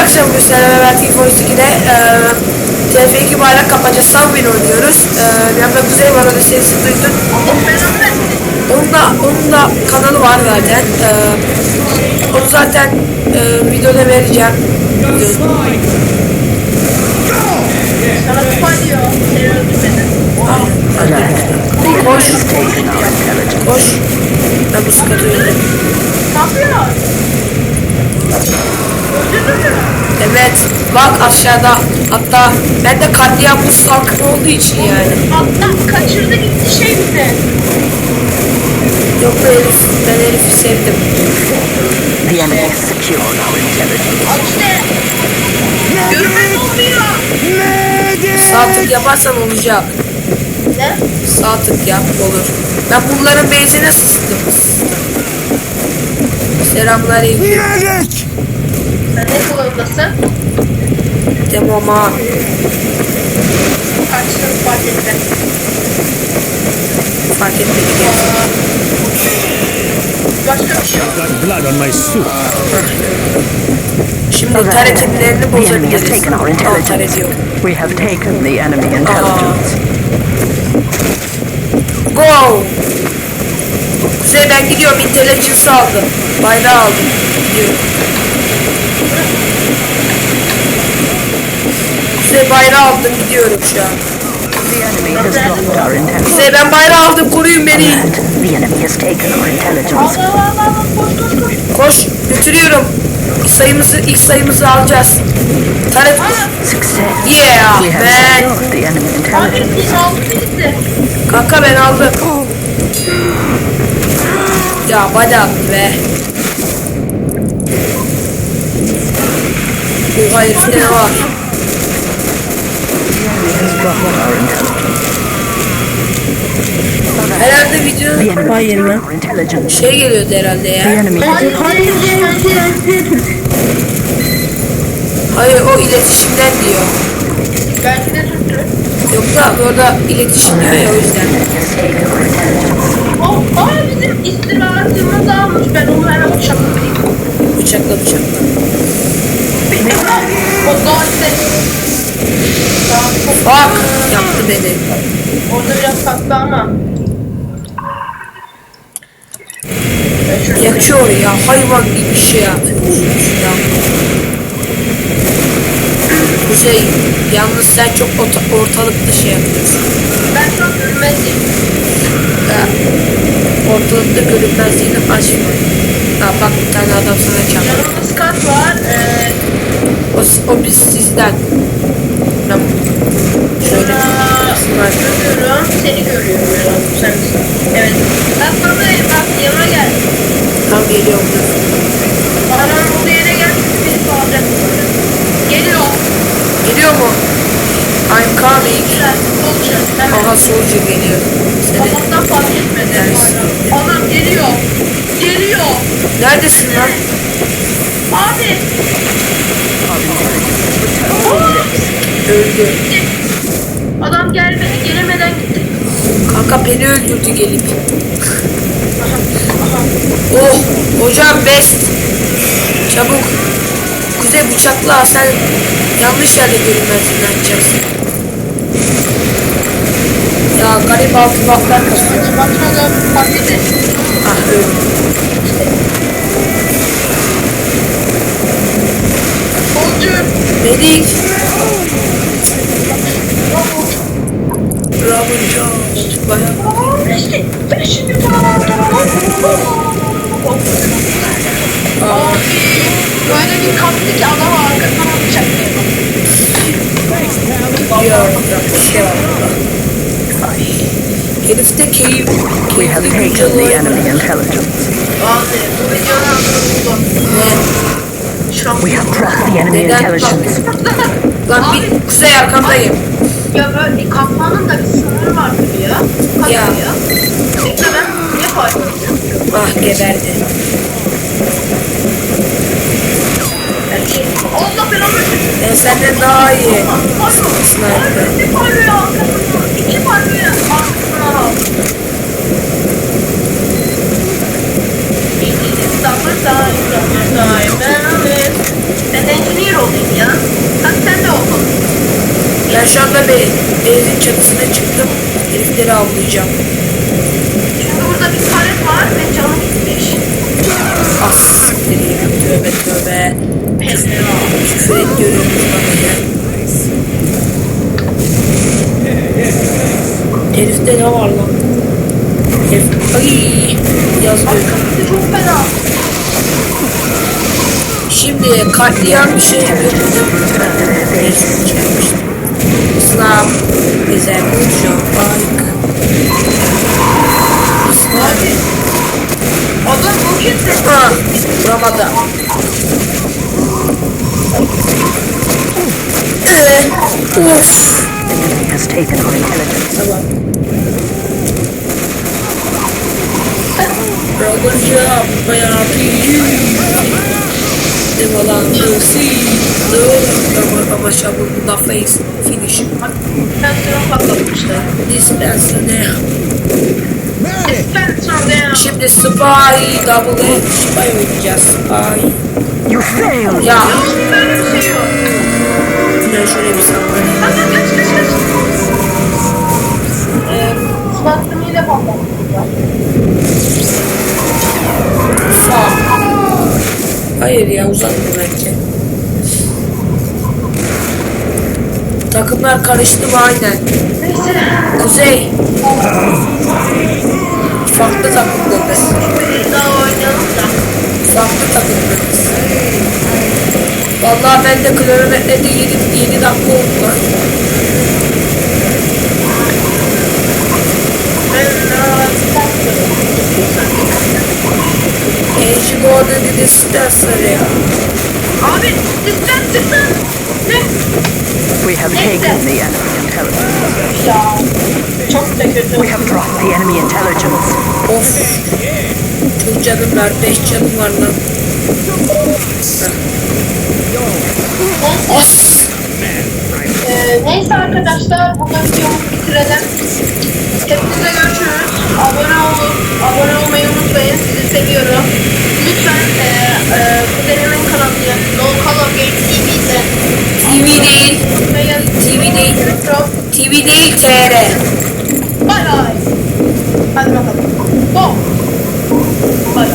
Arkadaşlar bugün sizlerle beraber Team Fortress 2'de TF2 bayrak kapaca Sunwin oynuyoruz. Yanımda Kuzey var, öyle sesini duydun. Onun da kanalı var zaten. Onu zaten videoda vereceğim. Sana kupa diyor. Seni öldürmedi. Koş. Koş. Ben bu sıkıntı öldüm. Ne yapıyor? Öldürdün mü? Evet. Bak aşağıda. Hatta ben de katliam bu salkım olduğu için yani. Hatta kaçırdı gitti şey bize. Yok Elif. Ben Elif'i sevdim. The enemy has secured our intelligence. Al işte. Görmez olmuyor. Sağ tık yaparsan olacak. Ne? Sağ tık yap olur. Ben bunların benzine sıçtım. Selamünaleyküm. Sen ne kullanıldasın? Tamam. Kaçtığını fark etti. Fark etmedik ya. Başka bir şey yok. Got blood on my suit. Şimdi taret iplerini The enemy has bozabiliriz. taken our Taret intelligence. yok. We have taken the enemy intelligence. Go! Kuzey ben gidiyorum. Intelligence aldım. Bayrağı aldım. Gidiyorum. Kuzey bayrağı aldım. Gidiyorum şu an. The enemy has dropped our intelligence. Kuzey ben bayrağı aldım. Koruyun beni. And the enemy has taken our intelligence. Al. Koş. Koş. Götürüyorum. İlk sayımızı alacağız. Taret. Success. Yeah We have man. secured the enemy Abi intelligence. biz aldık birisi. Kanka ben aldım. Ya body attı be. Oha herifte ne var? The enemy has dropped our intelligence. Herhalde The videonun enemy has our intelligence. şey geliyordu herhalde The ya. enemy has Hayır o iletişimden diyor. Belki de tuttu. Yok da orada iletişim diyor ya o yüzden. taken our intelligence. Aa bizim istirahatımız almış. Ben onu hemen bıçaklayayım. Bıçakla. O da işte. Bak yaptı beni. Orada biraz tatlı ama. Yakıyor ya hayvan gibi bir şey yapıyormuş ya. Kuzey yalnız sen çok ortalıkta şey yapıyorsun. Ben çok ölmezdim. Ya, ortalıkta görünmezliğini açma. Ya bak bir tane adam sana çarptı. Yanımda skat var. O biz sizden. Ben şöyle Görüyorum. Seni görüyorum. Sen misin? Evet. Ben buradayım. Bak yanıma gel. tam geliyorum. Bana olduğu yere gel. Birisi alacak. Geliyor. Geliyor mu? I'm coming. Güzel. Olacak. Hemen. Aha soldier geliyor. Seni. Kafamdan fark etmedi. Neresi? Adam geliyor. Geliyor. Neredesin lan? Abi. Öldü. Adam gelemeden gitti. Kanka beni öldürdü gelip. Oh hocam best. Çabuk. Kuzey bıçakla sen yanlış yerde görünmezliğini açacaksın. Ya garip altı baklar kasıyor. Patronum fark etti. Ah öldü. Solcu. Medik. Bravo Jones. Bayağı. Ben şimdi bana Abi. Böyle bir kalktı ki adam arkasından atacak. Ya şey var. Herifte keyif. We have Keyifli taken the güncel enemy oyun. intelligence. Abi bu videonun adını buldum. We have dropped the enemy Neden? intelligence. Lan bir kuzey arkamdayım. Ya böyle kalkmanın da bir sınırı var tabii ya. Hadi Ya. ya. Peki ben ne fark ediyorum? Ah geberdi. Allah belanı versin. Ben senden daha iyi. Sniper. Ne parlıyor arkasından? İki parlıyor arkasından al. Summertime, summertime, and then engineer olayım ya. Hadi sen de ol. Ben şu anda benzin çatısına çıktım. Herifleri avlayacağım. Çünkü burada bir karet var ve canı gitmiş. Ah siktireyim. Tövbe tövbe. Küfür ediyorum bana ya. Herifte ne var lan? Herif. Ay. Yazmıyor. Arkası çok fena. Şimdi katliam bir şey yapıyorum. Islam is a good show. Bike. Abi. Adam bu kesin. Ha, vuramadı. Of. The enemy has taken our intelligence. Tamam. Bırakacağım hayatı. Devalandı. Ama şabunda face finish. Sensörün patlamıştı. Dispenser ne? Spencer down. Şimdi Spy Double A Spy oynayacağız. Spy. You failed! Ya. Böyle bir şey yok. Ben şöyle bir saplayayım. Hadi kaç. Baktığımıyla patlamış. Sağ. Hayır ya uzatma bence. Takımlar karıştı mı aynen. Neyse. Kuzey. Farklı takımlarız. Daha oynayalım da. Farklı takımlarız. Vallahi ben de kilometrede 7 dakika oldu lan. Eşi Gordon dedi Spencer ya. Abi sistem çıktı. Ne? We have taken the enemy intelligence. Ya. Çok da kötü. We have dropped the enemy intelligence. Of. Çok canım var. 5 canım var lan. As. Neyse arkadaşlar burada videomuzu bitirelim. Hepinize görüşürüz. Abone olmayı unutmayın. Sizi seviyorum. Lütfen kuzenimin kanalını No Color Game TV'de TV değil. unutmayın. TV değil. TV değil TR. Bay bay. Hadi bakalım. Go. Bay bay.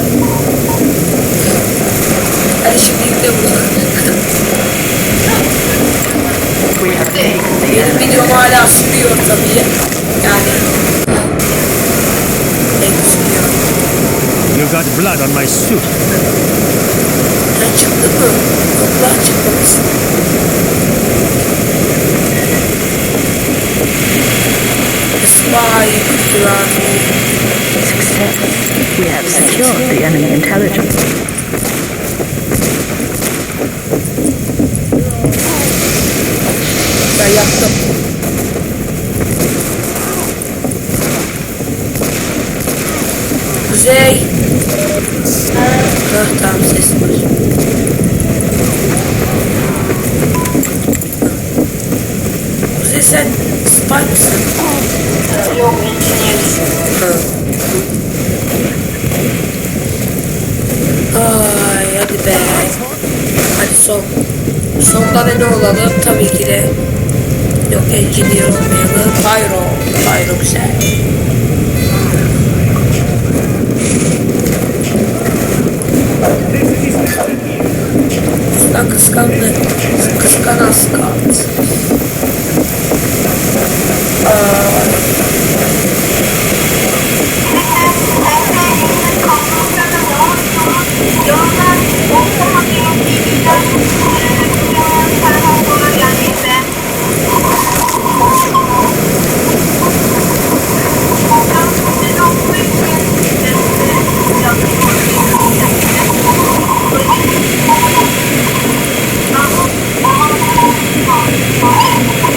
Hadi şimdi yükle bunu. We have taken the Benim enemy. videom hala sürüyor tabii. Yani. Pek sürüyor. You got blood on my suit. Sen çıktın mı? Yok lan çıkmamışsın. Spy Kur'an. Success. We have secured the enemy intelligence. Ben yaptım. Kuzey. Tamam ses var. Kuzey sen spy mısın? Yok engineer. Ay hadi be. Hadi son. Sonda da ne olalım? Tabii ki de. Yok engineer olmayalım. Pyro. Pyro güzel. Kıskan kıskandı. Kıskanan skat.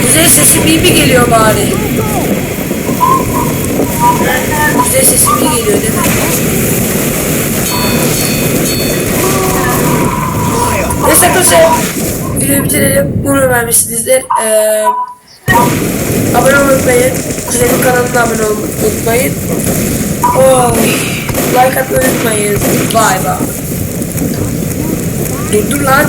Kuzey sesim iyi mi geliyor bari? Kuzey sesim iyi geliyor değil mi? Neyse Kuzey. Videoyu bitirelim. Umarım beğenmişsinizdir. Abone olmayı unutmayın. Kuzey'in kanalına abone olmayı unutmayın. Like atmayı unutmayın. Bye bye. Dur lan.